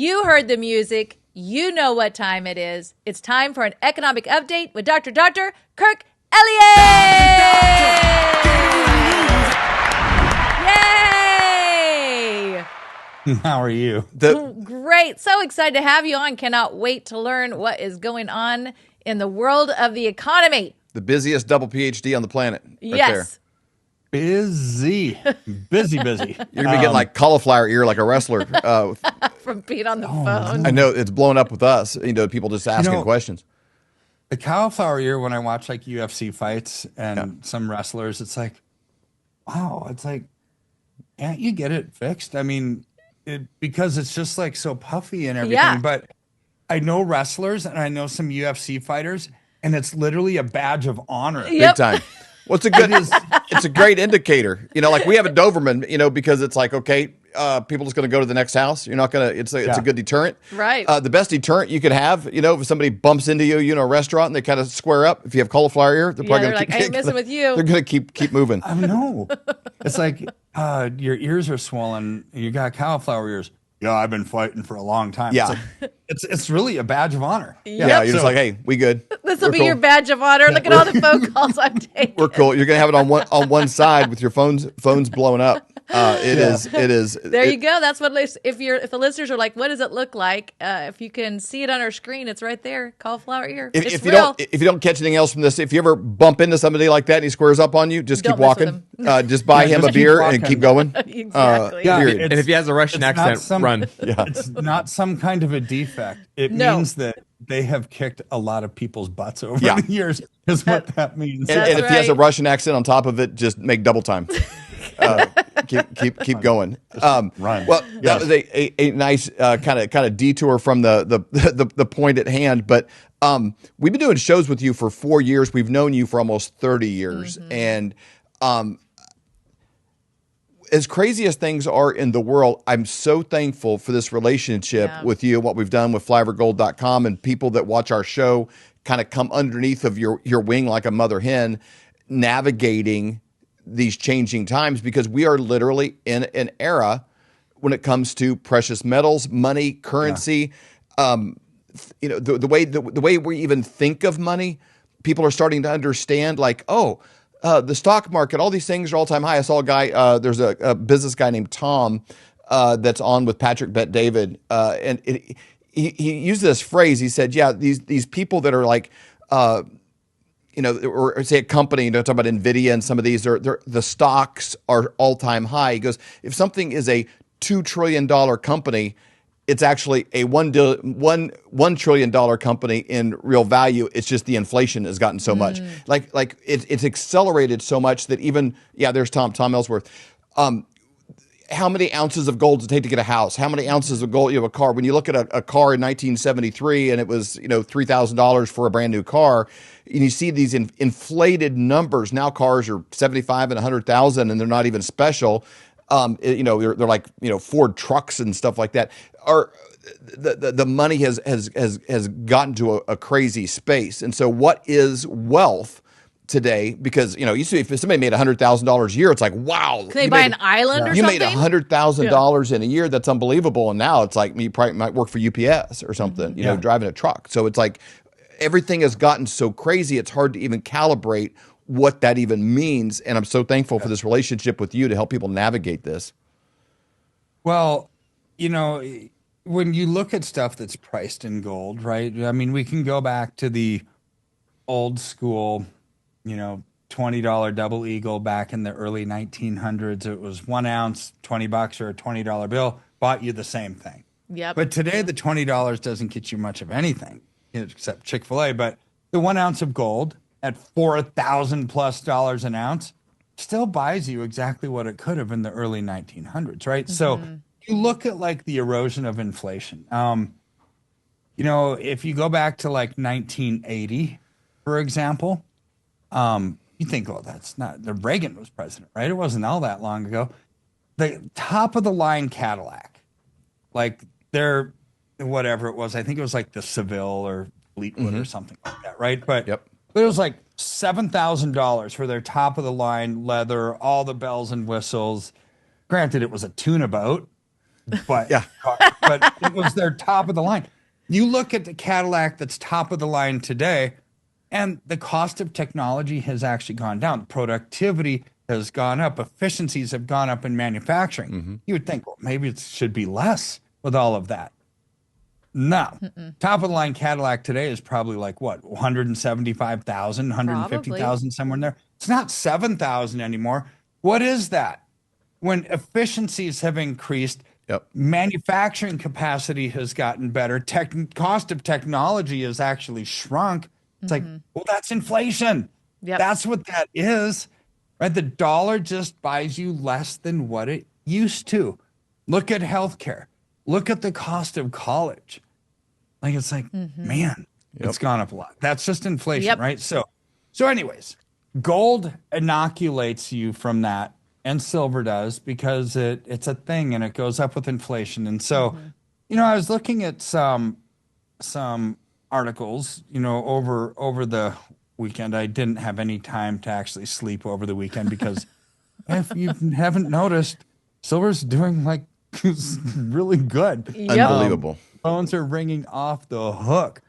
You heard the music. You know what time it is. It's time for an economic update with Dr. Kirk Elliott. Yay! How are you? Great. So excited to have you on. Cannot wait to learn what is going on in the world of the economy. The busiest double PhD on the planet. Right Yes. There. Busy. You're going to be getting like cauliflower ear like a wrestler. From being on the phone. I know it's blown up with us. People just asking questions. The cauliflower ear, when I watch like UFC fights and some wrestlers, it's like, wow, it's like, can't you get it fixed? I mean, because it's just like so puffy and everything. Yeah. But I know wrestlers and I know some UFC fighters, and it's literally a badge of honor. Yep. Big time. Well, it's a great indicator. Like we have a Doberman, because it's like, okay, people just going to go to the next house. You're not going to, it's a good deterrent. Right. The best deterrent you could have, if somebody bumps into you, in a restaurant and they kind of square up, if you have cauliflower ear, they're probably going to I ain't messing with you. They're going to keep moving. I know. It's like, your ears are swollen. You got cauliflower ears. Yeah, I've been fighting for a long time. Yeah. It's really a badge of honor. Yeah, you're just like, hey, we good. This will be your badge of honor. Look at all the phone calls I'm taking. We're cool. You're gonna have it on one side with your phones blowing up. It is. There you go. That's what if the listeners are like, what does it look like? If you can see it on our screen, it's right there. Cauliflower ear. If you don't catch anything else from this, if you ever bump into somebody like that and he squares up on you, just keep walking. Just buy him a beer and keep going. Exactly. And if he has a Russian accent, run. Yeah. It's not some kind of a defect. It means that they have kicked a lot of people's butts over the years, is what that means. And if he has a Russian accent on top of it, just make double time. Keep going. Run. Well, that was a nice kind of detour from the point at hand. But we've been doing shows with you for 4 years. We've known you for almost 30 years, and as crazy as things are in the world, I'm so thankful for this relationship with you, what we've done with flyvergold.com, and people that watch our show kind of come underneath of your wing like a mother hen, navigating these changing times, because we are literally in an era when it comes to precious metals, money, currency. The way we even think of money, people are starting to understand, like, the stock market, all these things are all-time high. I saw a guy, there's a business guy named Tom that's on with Patrick Bet-David, and he used this phrase. He said, these people that are like, or say a company, talking about NVIDIA and some of these, the stocks are all-time high. He goes, if something is a $2 trillion company, it's actually a $1 trillion company in real value. It's just the inflation has gotten so much. Like it's accelerated so much that even, there's Tom Ellsworth. How many ounces of gold does it take to get a house? How many ounces of gold, a car? When you look at a car in 1973 and it was, $3,000 for a brand new car, and you see these inflated numbers. Now cars are 75 and 100,000 and they're not even special. They're like, Ford trucks and stuff like that. The money has gotten to a crazy space. And so what is wealth today? Because, you see, if somebody made $100,000 a year, it's like, wow. Can they buy an island or you something? You made $100,000 in a year. That's unbelievable. And now it's like, you probably might work for UPS or something, driving a truck. So it's like everything has gotten so crazy, it's hard to even calibrate what that even means. And I'm so thankful for this relationship with you to help people navigate this. Well, when you look at stuff that's priced in gold, right? I mean, we can go back to the old school, $20 double eagle back in the early 1900s. It was 1 ounce, $20 or a $20 bill, bought you the same thing. Yep. But today the $20 doesn't get you much of anything except Chick-fil-A. But the 1 ounce of gold at $4,000+ an ounce still buys you exactly what it could have in the early 1900s, right? So you look at like the erosion of inflation. If you go back to like 1980, for example, you think, that's not, the Reagan was president, right? It wasn't all that long ago. The top of the line Cadillac, like whatever it was, I think it was like the Seville or Fleetwood or something like that, right? But it was like $7,000 for their top of the line leather, all the bells and whistles. Granted, it was a tuna boat, but Yeah. but it was their top of the line. You look at the Cadillac that's top of the line today, and the cost of technology has actually gone down. Productivity has gone up. Efficiencies have gone up in manufacturing. You would think, well, maybe it should be less with all of that. No. Top of the line Cadillac today is probably like what, 175,000, 150,000, somewhere in there. It's not 7,000 anymore. What is that? When efficiencies have increased, manufacturing capacity has gotten better, cost of technology has actually shrunk. It's like, well, that's inflation. That's what that is, right? The dollar just buys you less than what it used to. Look at healthcare. Look at the cost of college. Like, it's like, man, it's gone up a lot. That's just inflation, right? So anyways, gold inoculates you from that, and silver does, because it's a thing and it goes up with inflation. And so, I was looking at some articles, over the weekend. I didn't have any time to actually sleep over the weekend because if you haven't noticed, silver's doing like really good. Unbelievable. Phones are ringing off the hook,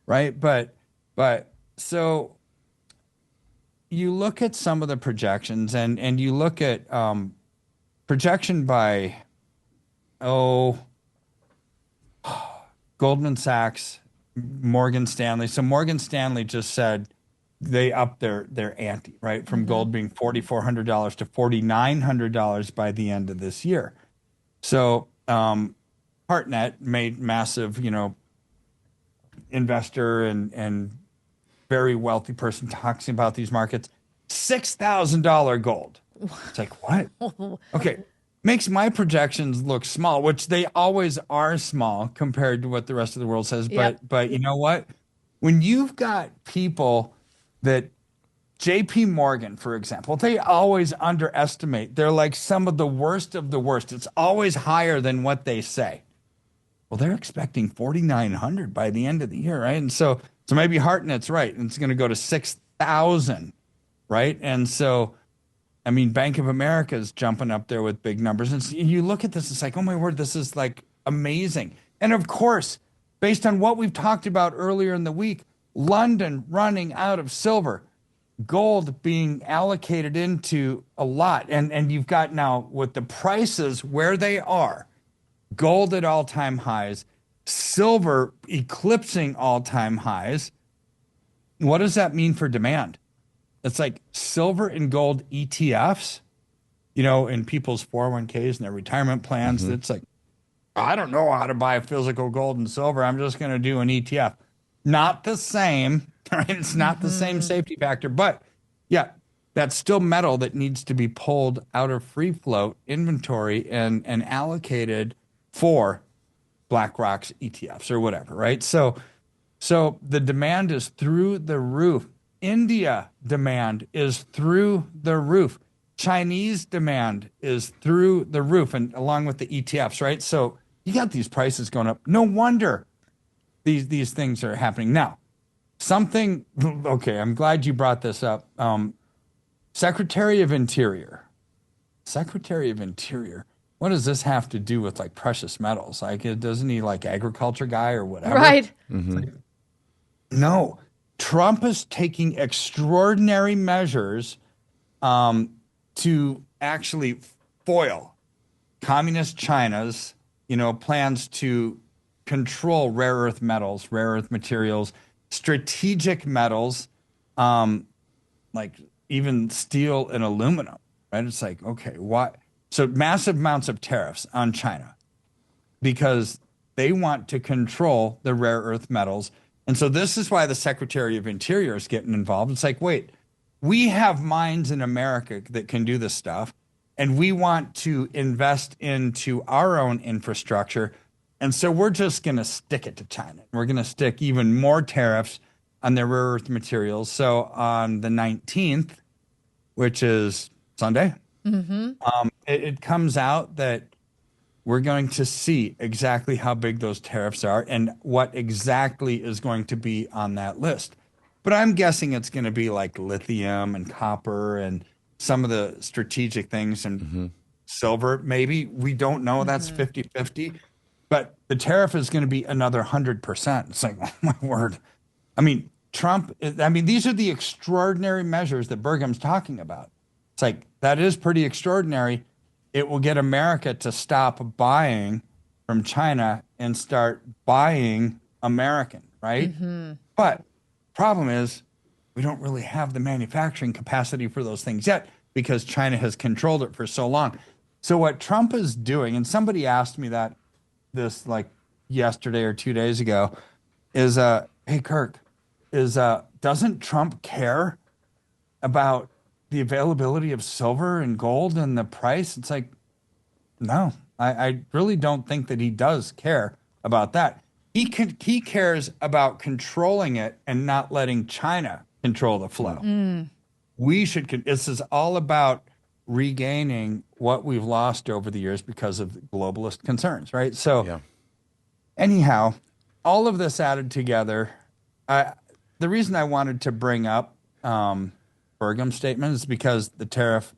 right? But so you look at some of the projections, and you look at projection by Goldman Sachs, Morgan Stanley. So Morgan Stanley just said they upped their ante, right? From gold being $4,400 to $4,900 by the end of this year. So Hartnett, made massive, investor and very wealthy person, talks about these markets. $6,000 gold. It's like, what? Okay. Makes my projections look small, which they always are small compared to what the rest of the world says. But you know what? When you've got people that JP Morgan, for example, they always underestimate. They're like some of the worst of the worst. It's always higher than what they say. Well, they're expecting 4,900 by the end of the year, right? And so maybe Hartnett's right, and it's going to go to 6,000, right? And so, I mean, Bank of America is jumping up there with big numbers. And so you look at this, it's like, oh my word, this is like amazing. And of course, based on what we've talked about earlier in the week, London running out of silver, gold being allocated into a lot. And you've got now, with the prices where they are, gold at all-time highs, silver eclipsing all-time highs. What does that mean for demand? It's like silver and gold ETFs, in people's 401ks and their retirement plans. It's like, I don't know how to buy physical gold and silver. I'm just going to do an ETF. Not the same, right? It's not the same safety factor, but yeah, that's still metal that needs to be pulled out of free float inventory and allocated for BlackRock's ETFs or whatever, right? So the demand is through the roof. India demand is through the roof. Chinese demand is through the roof, and along with the ETFs, right? So you got these prices going up. No wonder these things are happening. Now, okay, I'm glad you brought this up. Secretary of Interior, what does this have to do with like precious metals? Like, doesn't he like agriculture guy or whatever? Right. No, Trump is taking extraordinary measures to actually foil communist China's, plans to control rare earth metals, rare earth materials, strategic metals, like even steel and aluminum, right? It's like, okay, why? So massive amounts of tariffs on China because they want to control the rare earth metals. And so this is why the Secretary of Interior is getting involved. It's like, wait, we have mines in America that can do this stuff, and we want to invest into our own infrastructure. And so we're just going to stick it to China. We're going to stick even more tariffs on their rare earth materials. So on the 19th, which is Sunday, it comes out that we're going to see exactly how big those tariffs are and what exactly is going to be on that list. But I'm guessing it's going to be like lithium and copper and some of the strategic things. And silver, maybe. We don't know. That's 50-50. But the tariff is going to be another 100%. It's like, oh my word. I mean, these are the extraordinary measures that Burgum's talking about. It's like, that is pretty extraordinary. It will get America to stop buying from China and start buying American, right? But problem is, we don't really have the manufacturing capacity for those things yet because China has controlled it for so long. So what Trump is doing, and somebody asked me that this like yesterday or 2 days ago, is hey Kirk, doesn't Trump care about the availability of silver and gold and the price? It's like, no, I really don't think that he does care about that. He cares about controlling it and not letting China control the flow. This is all about regaining what we've lost over the years because of globalist concerns, right? So anyhow, all of this added together, the reason I wanted to bring up Burgum's statement is because the tariff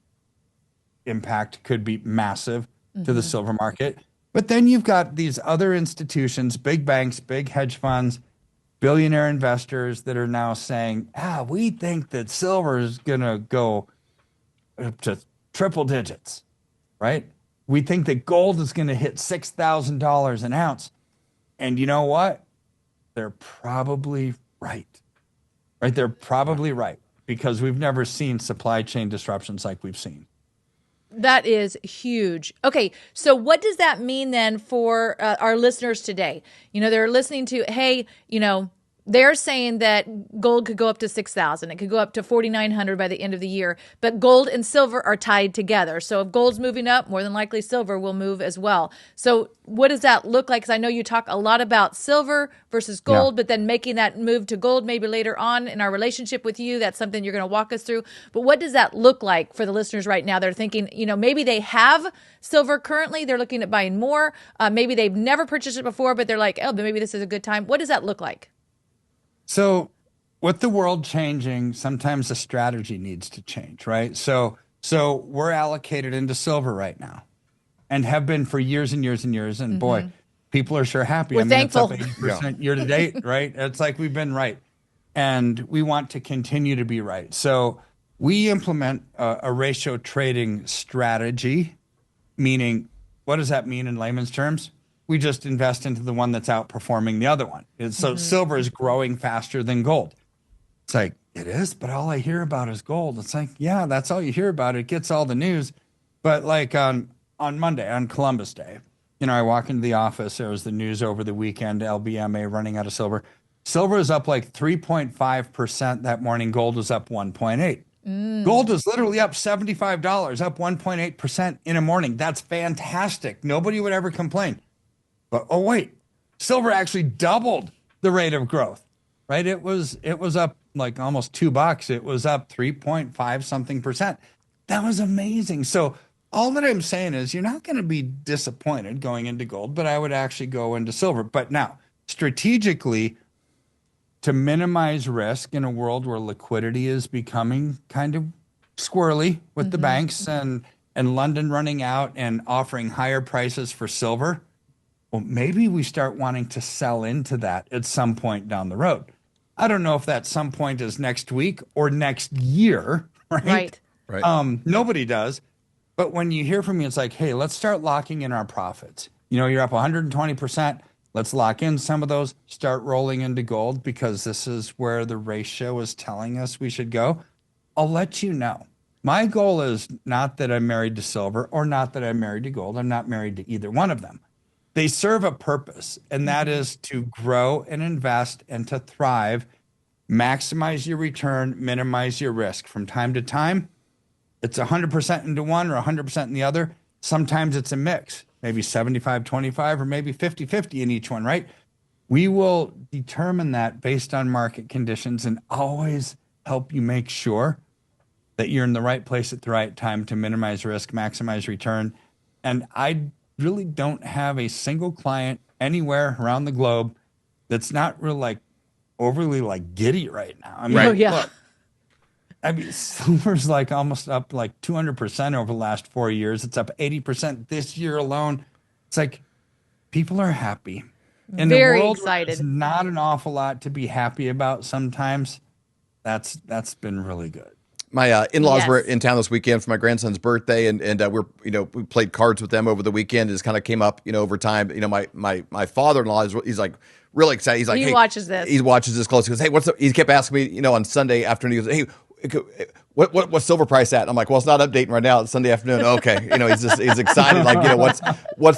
impact could be massive to the silver market. But then you've got these other institutions, big banks, big hedge funds, billionaire investors that are now saying, we think that silver is going to go up to triple digits, right? We think that gold is going to hit $6,000 an ounce. And you know what? They're probably right. Right? They're probably right because we've never seen supply chain disruptions like we've seen. That is huge. Okay, so what does that mean then for our listeners today? They're listening to, hey, they're saying that gold could go up to 6,000. It could go up to 4,900 by the end of the year. But gold and silver are tied together. So if gold's moving up, more than likely silver will move as well. So what does that look like? Because I know you talk a lot about silver versus gold, but then making that move to gold maybe later on in our relationship with you. That's something you're going to walk us through. But what does that look like for the listeners right now? They're thinking, maybe they have silver currently. They're looking at buying more. Maybe they've never purchased it before, but they're like, but maybe this is a good time. What does that look like? So with the world changing, sometimes the strategy needs to change, right? So we're allocated into silver right now and have been for years and years and years. And boy, people are sure happy. We're thankful. It's up 80% year to date, right? It's like we've been right. And we want to continue to be right. So we implement a ratio trading strategy, meaning what does that mean in layman's terms? We just invest into the one that's outperforming the other one. So silver is growing faster than gold. It's like, it is, but all I hear about is gold. It's like, yeah, that's all you hear about. It gets all the news. But like on Monday, on Columbus Day, I walk into the office. There was the news over the weekend, LBMA running out of silver. Silver is up like 3.5% that morning. Gold was up 1.8%. Gold is literally up $75, up 1.8% in a morning. That's fantastic. Nobody would ever complain. But oh wait, silver actually doubled the rate of growth, right? It was up like almost $2. It was up 3.5 something percent. That was amazing. So all that I'm saying is you're not going to be disappointed going into gold, but I would actually go into silver. But now, strategically, to minimize risk in a world where liquidity is becoming kind of squirrely with the banks and London running out and offering higher prices for silver, well, maybe we start wanting to sell into that at some point down the road. I don't know if that some point is next week or next year, right? Nobody does. But when you hear from me, it's like, hey, let's start locking in our profits. You're up 120%. Let's lock in some of those, start rolling into gold because this is where the ratio is telling us we should go. I'll let you know. My goal is not that I'm married to silver or not that I'm married to gold. I'm not married to either one of them. They serve a purpose, and that is to grow and invest and to thrive, maximize your return, minimize your risk. From time to time, it's 100% into one or 100% in the other. Sometimes it's a mix, maybe 75-25 or maybe 50-50 in each one, right? We will determine that based on market conditions and always help you make sure that you're in the right place at the right time to minimize risk, maximize return. And I really don't have a single client anywhere around the globe that's not really overly giddy right now. I mean, look, I mean, silver's like almost up like 200% over the last 4 years. It's up 80% this year alone. It's like people are happy. In Very the world excited. There's not an awful lot to be happy about sometimes. That's been really good. My in-laws Yes. were in town this weekend for my grandson's birthday, and we played cards with them over the weekend. It just kind of came up, over time. My father-in-law he's like really excited. He's like, He hey, watches this. He watches this close. He goes, hey, what's up? He kept asking me, on Sunday afternoon. He goes, hey, what's silver price at? And I'm like, well, it's not updating right now. It's Sunday afternoon. Okay, he's excited. Like, what's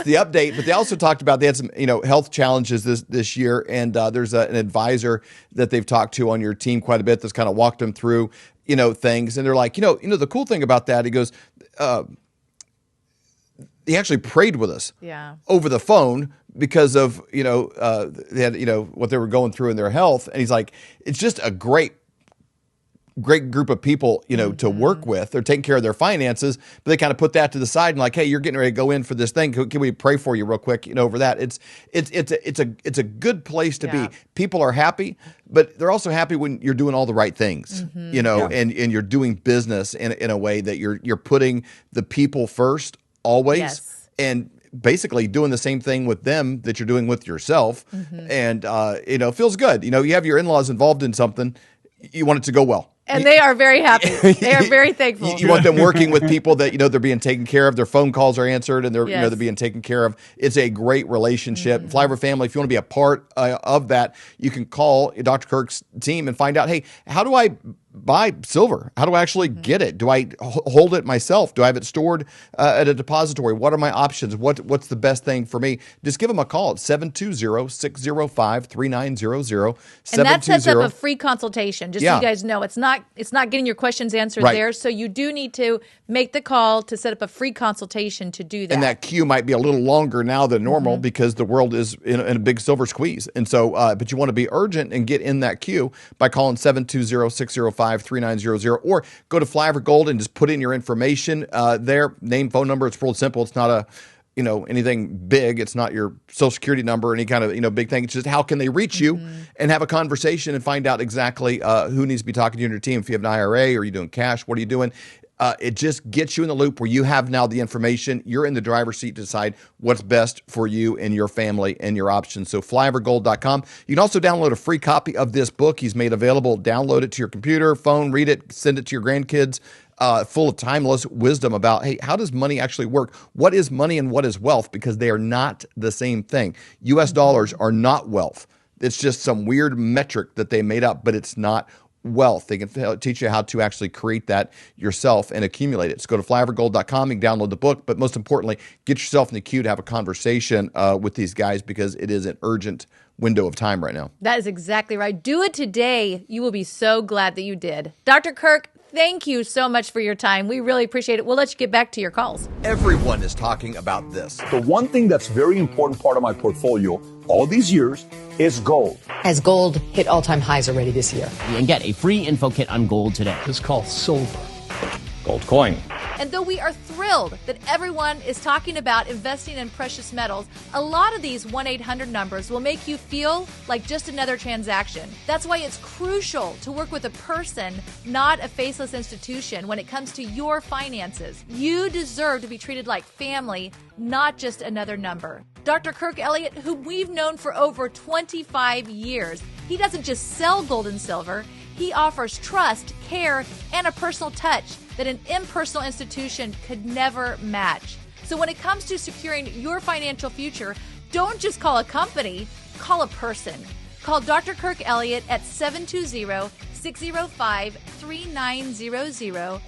the update? But they also talked about they had some health challenges this year, and there's an advisor that they've talked to on your team quite a bit that's kind of walked them through things, and they're like, the cool thing about that, he goes, he actually prayed with us over the phone because of they had what they were going through in their health, and he's like, it's just a great group of people, to work with. They're taking care of their finances, but they kind of put that to the side and like, hey, you're getting ready to go in for this thing. Can we pray for you real quick, over that? It's a good place to be. People are happy, but they're also happy when you're doing all the right things, and you're doing business in a way that you're putting the people first always, and basically doing the same thing with them that you're doing with yourself. And, it feels good. You have your in-laws involved in something, you want it to go well. And they are very happy. They are very thankful. You want them working with people that they're being taken care of. Their phone calls are answered, and they're being taken care of. It's a great relationship. Flyover family. If you want to be a part of that, you can call Dr. Kirk's team and find out. Hey, how do I buy silver? How do I actually get it? Do I hold it myself? Do I have it stored at a depository? What are my options? What's the best thing for me? Just give them a call at 720-605-3900. And that sets up a free consultation. Just so you guys know, it's not getting your questions answered there. So you do need to make the call to set up a free consultation to do that. And that queue might be a little longer now than normal because the world is in a big silver squeeze. And so, but you want to be urgent and get in that queue by calling 720-605-3900, or go to Flyover Gold and just put in your information there, name, phone number. It's real simple. It's not anything big. It's not your social security number, any kind of, big thing. It's just how can they reach you and have a conversation and find out exactly who needs to be talking to you and your team. If you have an IRA or you're doing cash, what are you doing? It just gets you in the loop where you have now the information. You're in the driver's seat to decide what's best for you and your family and your options. So flyovergold.com. You can also download a free copy of this book he's made available. Download it to your computer, phone, read it, send it to your grandkids. Full of timeless wisdom about, hey, how does money actually work? What is money and what is wealth? Because they are not the same thing. U.S. dollars are not wealth. It's just some weird metric that they made up, but it's not wealth. They can teach you how to actually create that yourself and accumulate it. So go to flyovergold.com. You can download the book, but most importantly, get yourself in the queue to have a conversation with these guys because it is an urgent window of time right now. That is exactly right. Do it today. You will be so glad that you did. Dr. Kirk, thank you so much for your time. We really appreciate it. We'll let you get back to your calls. Everyone is talking about this. The one thing that's very important part of my portfolio all these years is gold. As gold hit all-time highs already this year. And get a free info kit on gold today. It's called silver. Gold coin. And though we are thrilled that everyone is talking about investing in precious metals, a lot of these 1-800 numbers will make you feel like just another transaction. That's why it's crucial to work with a person, not a faceless institution, when it comes to your finances. You deserve to be treated like family, not just another number. Dr. Kirk Elliott, whom we've known for over 25 years, he doesn't just sell gold and silver. He offers trust, care, and a personal touch that an impersonal institution could never match. So when it comes to securing your financial future, don't just call a company, call a person. Call Dr. Kirk Elliott at 720-605-3900